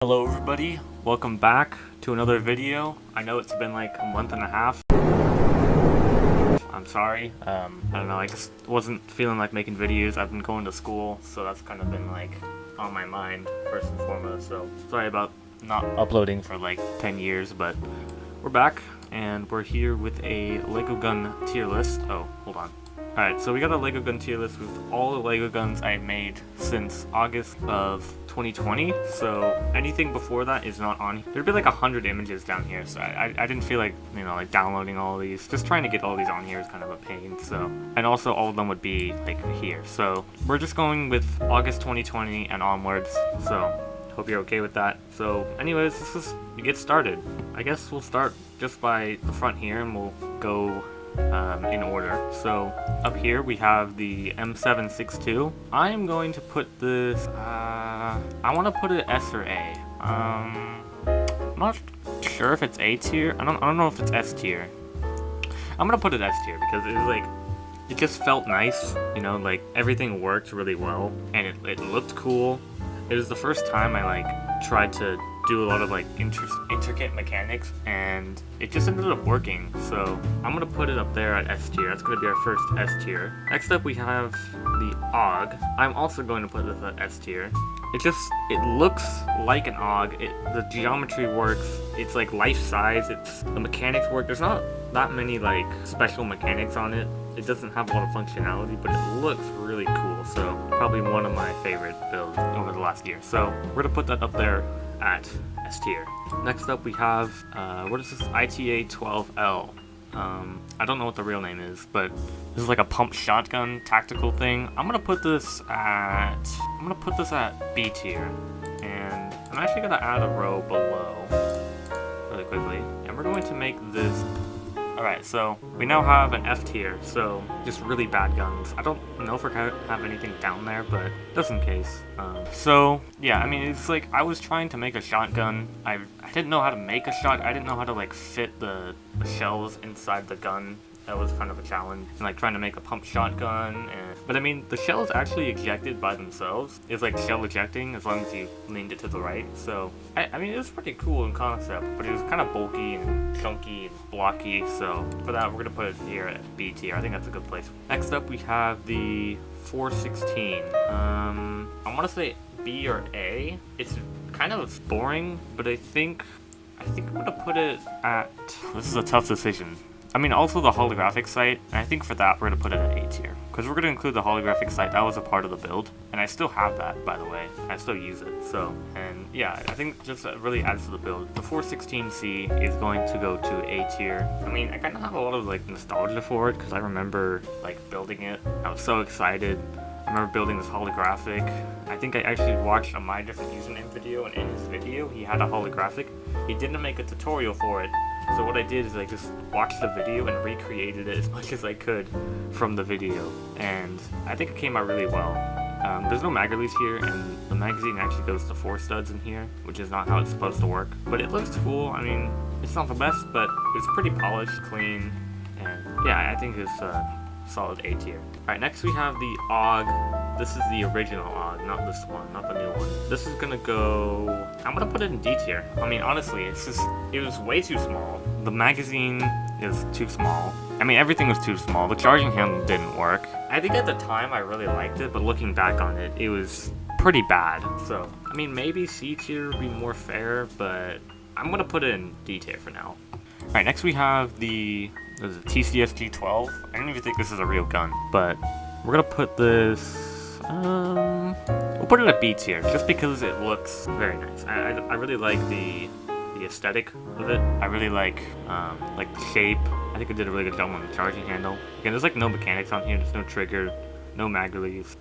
Hello everybody, welcome back to another video. I know it's been like a month and a half. I'm sorry, I don't know, I just wasn't feeling like making videos. I've been going to school, so that's kind of been like on my mind first and foremost, so sorry about not uploading for like 10 years, but we're back and we're here with a Lego gun tier list. Oh, hold on. Alright, so we got a Lego gun tier list with all the Lego guns I made since August of 2020, so anything before that is not on. There'd be like 100 images down here, so I didn't feel like, you know, like downloading all of these. Just trying to get all these on here is kind of a pain, so. And also all of them would be like here, so we're just going with August 2020 and onwards, so hope you're okay with that. So anyways, let's just get started. I guess we'll start just by the front here and we'll go in order. So up here we have the M762. I am going to put this, I want to put it S or A. I'm not sure if it's A tier. I don't know if it's S tier. I'm gonna put it S tier because it was like, it just felt nice, you know, like everything worked really well and it looked cool. It was the first time I like tried to do a lot of like intricate mechanics and it just ended up working, so I'm gonna put it up there at S tier. That's gonna be our first S tier. Next up we have the AUG. I'm also going to put this at S tier. It looks like an AUG. The geometry works. It's like life size. The mechanics work. There's not that many like special mechanics on it. It doesn't have a lot of functionality, but it looks really cool. So probably one of my favorite builds over the last year. So we're gonna put that up there at S tier. Next up we have, what is this? ITA 12L. I don't know what the real name is, but this is like a pump shotgun tactical thing. I'm gonna put this at B tier, and I'm actually gonna add a row below really quickly, and we're going to make this. Alright, so we now have an F tier, so just really bad guns. I don't know if we're gonna have anything down there, but just in case. So, yeah, I mean, it's like, I was trying to make a shotgun. I didn't know how to make a shot. I didn't know how to, like, fit the shells inside the gun. That was kind of a challenge. And, like, trying to make a pump shotgun. But, I mean, the shells actually ejected by themselves. It's like shell ejecting as long as you leaned it to the right. So, I mean, it was pretty cool in concept, but it was kind of bulky and chunky and blocky. So, for that, we're going to put it here at B tier. I think that's a good place. Next up, we have the 416. I want to say B or A. It's kind of boring, but I think I'm going to put it at... This is a tough decision. I mean, also the holographic sight, and I think for that we're going to put it at A tier. Because we're going to include the holographic sight. That was a part of the build, and I still have that, by the way. I still use it, so... And yeah, I think just really adds to the build. The 416C is going to go to A tier. I mean, I kind of have a lot of, like, nostalgia for it, because I remember, like, building it. I was so excited. I remember building this holographic. I think I actually watched a My Different Username video, and in his video, he had a holographic. He didn't make a tutorial for it. So what I did is I just watched the video and recreated it as much as I could from the video, and I think it came out really well. There's no mag release here, and the magazine actually goes to 4 studs in here, which is not how it's supposed to work. But it looks cool. I mean, it's not the best, but it's pretty polished, clean, and yeah, I think it's a solid A tier. Alright, next we have the AUG. This is the original AUG, not this one, not the new one. This is gonna go... I'm gonna put it in D tier. I mean, honestly, it was way too small. The magazine is too small. I mean, everything was too small. The charging handle didn't work. I think at the time I really liked it, but looking back on it, it was pretty bad. So, I mean, maybe C tier would be more fair, but I'm gonna put it in D tier for now. Alright, next we have the TCS G12. I don't even think this is a real gun, but we're gonna put this... we'll put it at B tier, just because it looks very nice. I really like the aesthetic of it. I really like the shape. I think I did a really good job on the charging handle. Again, there's like no mechanics on here. There's no trigger, no mag release.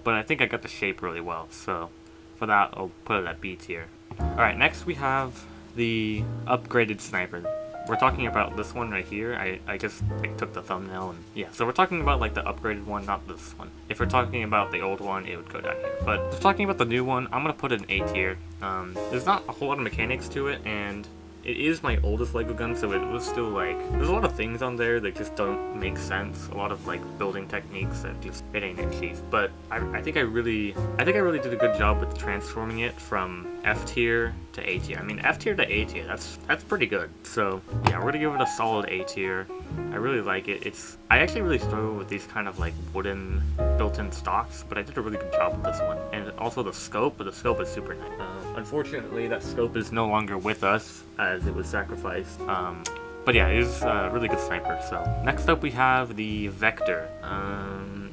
But I think I got the shape really well. So for that, I'll put it at B tier. All right, next we have the upgraded sniper. We're talking about this one right here. I just like took the thumbnail and yeah, so we're talking about like the upgraded one, not this one. If we're talking about the old one, it would go down here. But if we're talking about the new one, I'm gonna put it in A tier. There's not a whole lot of mechanics to it, and it is my oldest Lego gun, so it was still like, there's a lot of things on there that just don't make sense. A lot of like building techniques that just, it ain't achieved. But I think I really did a good job with transforming it from F tier to A tier. I mean, F tier to A tier, that's pretty good. So yeah, we're gonna give it a solid A tier. I really like it. I actually really struggle with these kind of like wooden built-in stocks, but I did a really good job with this one. And also the scope, but the scope is super nice. Unfortunately, that scope is no longer with us as it was sacrificed. But yeah, it is a really good sniper. So next up we have the Vector.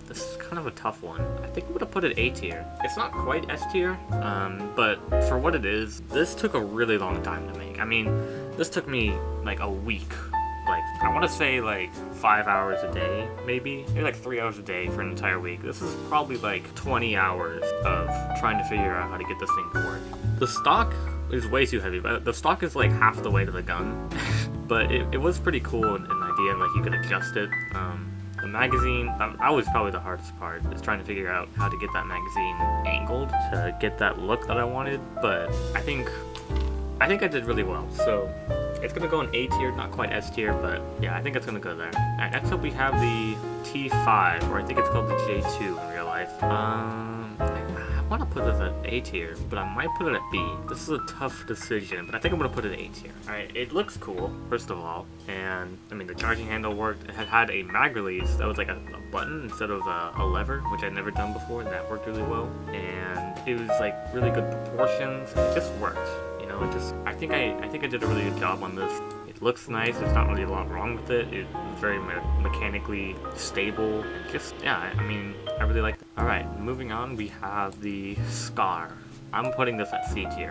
This is kind of a tough one. I think I'm gonna put it A tier. It's not quite S tier, but for what it is, this took a really long time to make. I mean, this took me like a week. Like, I want to say like 5 hours a day, maybe like 3 hours a day for an entire week. This is probably like 20 hours of trying to figure out how to get this thing to work. The stock is way too heavy, but the stock is like half the weight of the gun. But it was pretty cool, an idea, like you could adjust it. The magazine, that was probably the hardest part, is trying to figure out how to get that magazine angled to get that look that I wanted. But I think I did really well. So it's gonna go in A tier, not quite S tier, but yeah, I think it's gonna go there. Alright, next up we have the T5, or I think it's called the J2 in real life. I want to put this at A tier, but I might put it at B. This is a tough decision, but I think I'm gonna put it at A tier. Alright, it looks cool, first of all, and I mean the charging handle worked. It had a mag release that was like a button instead of a lever, which I'd never done before, and that worked really well. And it was like really good proportions. It just worked. You know, I think I did a really good job on this. It looks nice. There's not really a lot wrong with it. It's very mechanically stable. Just, yeah, I mean, I really like it. Alright, moving on, we have the Scar. I'm putting this at C tier.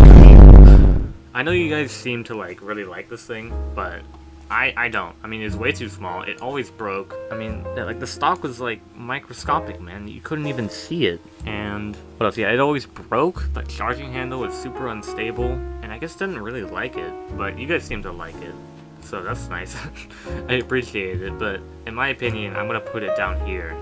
I know you guys seem to like really like this thing, but I don't. I mean, it's way too small. It always broke. I mean, yeah, like the stock was like microscopic, man. You couldn't even see it. And what else? Yeah, it always broke. The charging handle was super unstable, and I just didn't really like it. But you guys seem to like it, so that's nice. I appreciate it. But in my opinion, I'm gonna put it down here,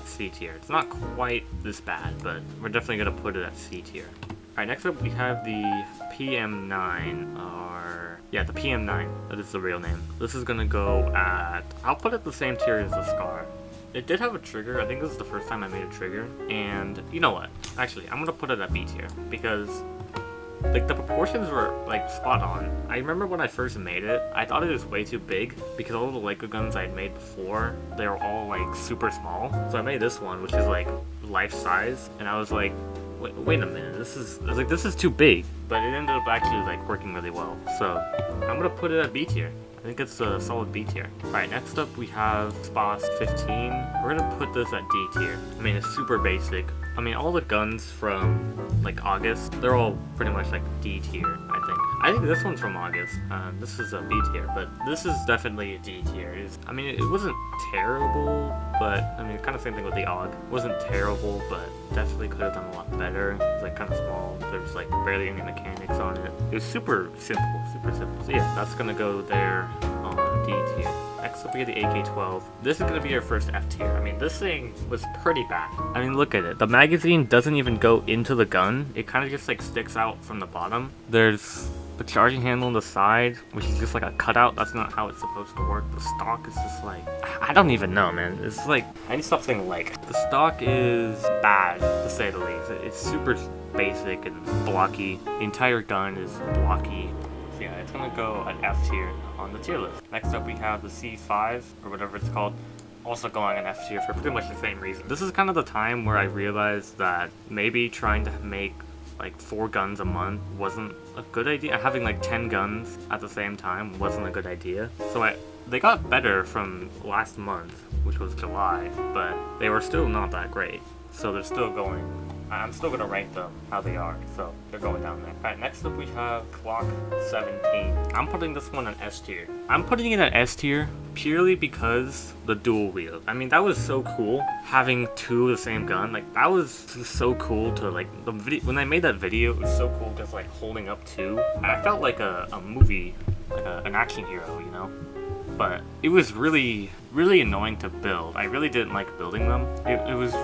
C tier. It's not quite this bad, but we're definitely gonna put it at C tier. Alright, next up we have the PM9, or yeah, the PM9, that is the real name. This is gonna go at, I'll put it the same tier as the Scar. It did have a trigger. I think this is the first time I made a trigger, and you know what, actually I'm gonna put it at B tier, because like the proportions were like spot on. I remember when I first made it, I thought it was way too big, because all the Lego guns I had made before, they were all like super small. So I made this one, which is like life size, and I was like, wait a minute, this is too big. But it ended up actually like working really well. So I'm gonna put it at B tier. I think it's a solid B tier. Alright, next up we have SPAS 15. We're gonna put this at D tier. I mean, it's super basic. I mean, all the guns from like August, they're all pretty much like D tier, I think. I think this one's from August. This is a B tier, but this is definitely a D tier. I mean, it wasn't terrible, but I mean, kind of same thing with the AUG. It wasn't terrible, but definitely could have done a lot better. It's like kind of small. There's like barely any mechanics on it. It was super simple, super simple. So yeah, that's gonna go there on D tier. Next up we have the AK-12. This is gonna be our first F tier. I mean, this thing was pretty bad. I mean, look at it. The magazine doesn't even go into the gun. It kind of just like sticks out from the bottom. There's the charging handle on the side, which is just like a cutout. That's not how it's supposed to work. The stock is just like, I don't even know, man. It's like, I need to stop saying like. The stock is bad, to say the least. It's super basic and blocky. The entire gun is blocky. So yeah, it's gonna go at F tier on the tier list. Next up we have the C5, or whatever it's called, also going an F tier for pretty much the same reason. This is kind of the time where I realized that maybe trying to make like 4 guns a month wasn't a good idea. Having like 10 guns at the same time wasn't a good idea. So they got better from last month, which was July, but they were still not that great. So they're still going. I'm still gonna rank them how they are, so they're going down there. Alright, next up we have Glock 17. I'm putting this one on S tier. I'm putting it at S tier purely because the dual wield. I mean, that was so cool, having 2 of the same gun. Like, that was just so cool to, like, the video. When I made that video, it was so cool just, like, holding up 2. I felt like a movie, like an action hero, you know? But it was really, really annoying to build. I really didn't like building them. It was...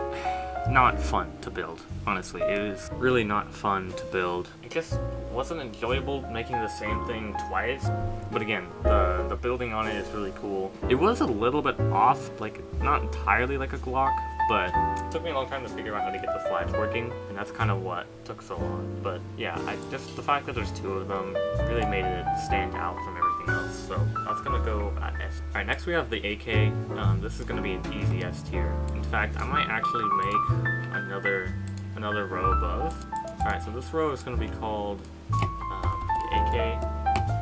not fun to build, honestly. It was really not fun to build. It just wasn't enjoyable making the same thing twice, but again, the building on it is really cool. It was a little bit off, like not entirely like a Glock, but it took me a long time to figure out how to get the flaps working, and that's kind of what took so long. But yeah, just the fact that there's two of them really made it stand out from everything else, so that's gonna go at S. Alright, next we have the AK. This is gonna be an easy S tier. In fact, I might actually make another row above. Alright, so this row is gonna be called the AK,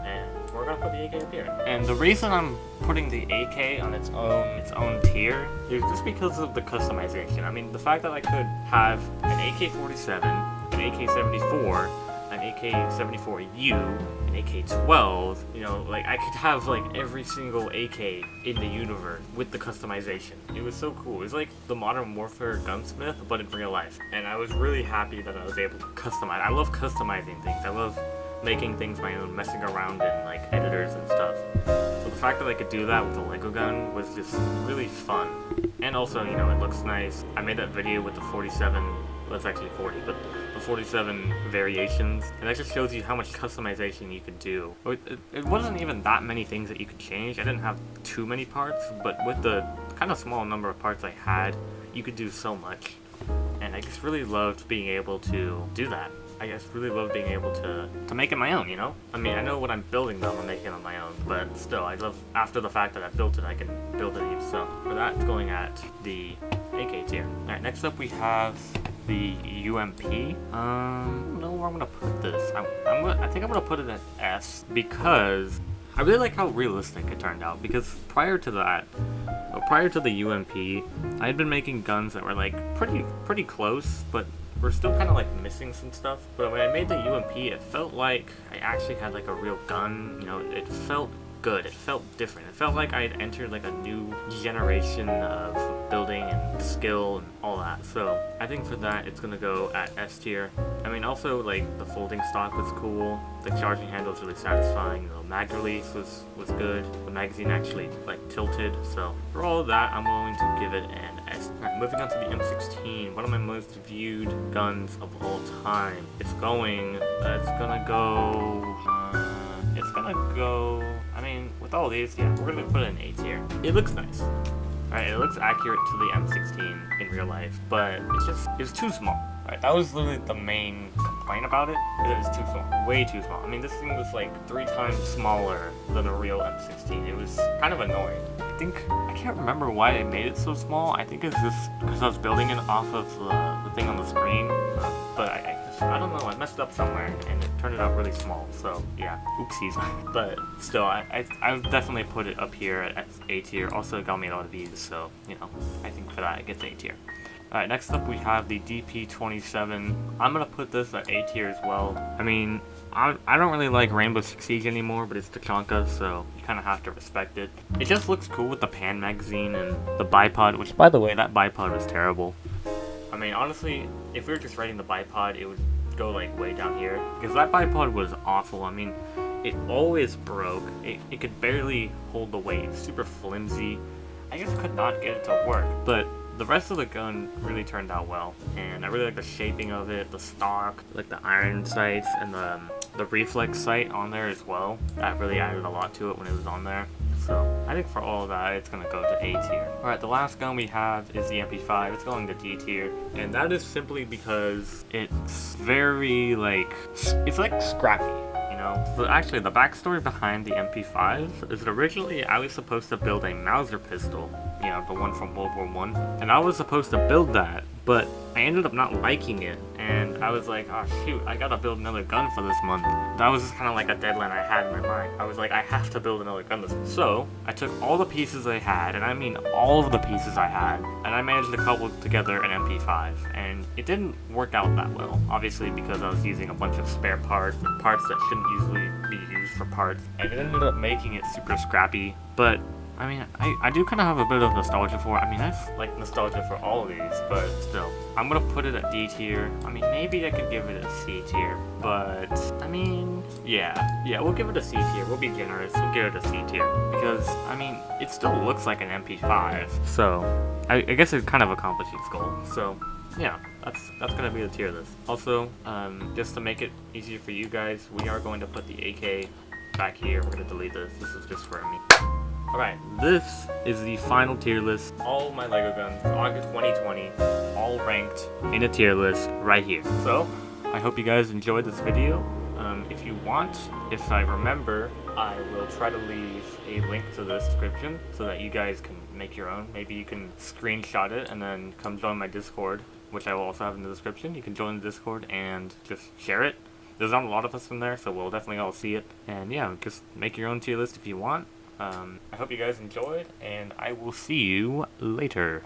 and we're gonna put the AK up here. And the reason I'm putting the AK on its own tier is just because of the customization. I mean, the fact that I could have an AK-47, an AK-74, an AK-74U, an AK-12, you know, like I could have like every single AK in the universe with the customization. It was so cool. It was like the Modern Warfare gunsmith, but in real life. And I was really happy that I was able to customize. I love customizing things. I love making things my own, messing around in like editors and stuff. So the fact that I could do that with a Lego gun was just really fun. And also, you know, it looks nice. I made that video with the 47, well, that's actually 40, but the 47 variations, and that just shows you how much customization you could do. It wasn't even that many things that you could change. I didn't have too many parts, but with the kind of small number of parts I had, you could do so much. And I just really loved being able to do that. I just really love being able to make it my own, you know? I mean, I know what I'm building though, I'm making it on my own, but still, I love, after the fact that I built it, I can build it even so. For that, it's going at the AK tier. Alright, next up we have the UMP. I don't know where I'm gonna put this. I think I'm gonna put it at S, because I really like how realistic it turned out, because prior to that, prior to the UMP, I had been making guns that were like pretty close, but we're still kind of like missing some stuff. But when I made the UMP, it felt like I actually had like a real gun. You know, it felt good. It felt different. It felt like I had entered like a new generation of building and skill and all that. So I think for that, it's gonna go at S tier. I mean, also like the folding stock was cool. The charging handle was really satisfying. The mag release was good. The magazine actually like tilted. So for all of that, I'm going to give it an S. Alright, moving on to the M16, one of my most viewed guns of all time. It's gonna go, I mean, with all these, yeah, we're gonna put it in A tier. It looks nice. Alright, it looks accurate to the M16 in real life, but it's too small. Alright, that was literally the main complaint about it. It was too small, way too small. I mean, this thing was like 3 times smaller than a real M16. It was kind of annoying. I can't remember why I made it so small. I think it's just because I was building it off of the thing on the screen, but I don't know, I messed up somewhere and it turned it out really small, so yeah, oopsies. But still, I definitely put it up here at A tier. Also, it got me a lot of views, so, you know, I think for that, it gets A tier. Alright, next up we have the DP27. I'm gonna put this at A tier as well. I mean, I don't really like Rainbow Six Siege anymore, but it's Tachanka, so you kind of have to respect it. It just looks cool with the pan magazine and the bipod, which, by the way, that bipod was terrible. I mean, honestly, if we were just writing the bipod, it would go like way down here, because that bipod was awful. I mean, it always broke. It could barely hold the weight. It's super flimsy. I just could not get it to work, but the rest of the gun really turned out well, and I really like the shaping of it, the stock, like the iron sights, and the reflex sight on there as well. That really added a lot to it when it was on there. So I think for all of that, it's gonna go to A tier. Alright, the last gun we have is the MP5. It's going to D tier, and that is simply because it's very like, it's like scrappy. So actually, the backstory behind the MP5 is that originally I was supposed to build a Mauser pistol, you know, the one from World War I, and I was supposed to build that, but I ended up not liking it, and I was like, oh shoot, I gotta build another gun for this month. That was just kind of like a deadline I had in my mind. I was like, I have to build another gun this month. So I took all the pieces I had, and I mean all of the pieces I had, and I managed to cobble together an MP5, and it didn't work out that well, obviously because I was using a bunch of spare parts, and parts that shouldn't usually be used for parts, and it ended up making it super scrappy. But I mean, I do kind of have a bit of nostalgia for it. I mean, I've like nostalgia for all of these, but still, I'm gonna put it at D tier. I mean, maybe I could give it a C tier, but I mean, yeah, we'll give it a C tier. We'll be generous. We'll give it a C tier because I mean, it still looks like an MP5, so I guess it kind of accomplished its goal. So yeah, that's gonna be the tier list. Also, just to make it easier for you guys, we are going to put the AK back here. We're gonna delete this. This is just for me. Alright, this is the final tier list. All my LEGO guns, August 2020, all ranked in a tier list right here. So, I hope you guys enjoyed this video. If you want, if I remember, I will try to leave a link to the description so that you guys can make your own. Maybe you can screenshot it and then come join my Discord, which I will also have in the description. You can join the Discord and just share it. There's not a lot of us in there, so we'll definitely all see it. And yeah, just make your own tier list if you want. I hope you guys enjoyed, and I will see you later.